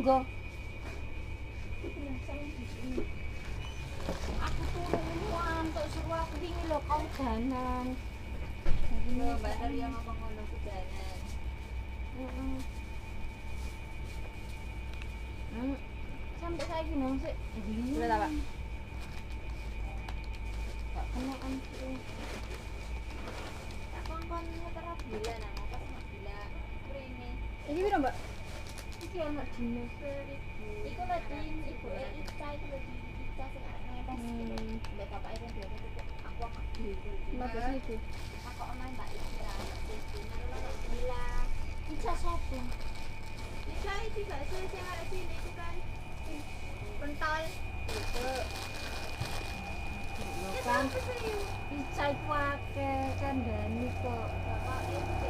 monggo. Aku turun untuk suruh aku wingi lho kau jalan. Lho, Mbak Ria ngomong ngono kudanan. Heeh. Sampai saiki nang sik. Udah ta, Pak? Gak kenaan sih. Tak kongkon muter bila nang apa sama bila rene. Iki piro, Mbak? Iki ana dino 1000. Iku lho din ibu Ica iku lho di Ica sing arek ngetes. Mbak bapak itu biasa tuh aku agak dhewe. 15.000. Aku omah Mbak Ica. Naruh bila. Ica sopo? Ica iki bakso sing arek sini itu kan. Pentol. Itu. Kan Ica iku akeh kandhane kok. Bapak itu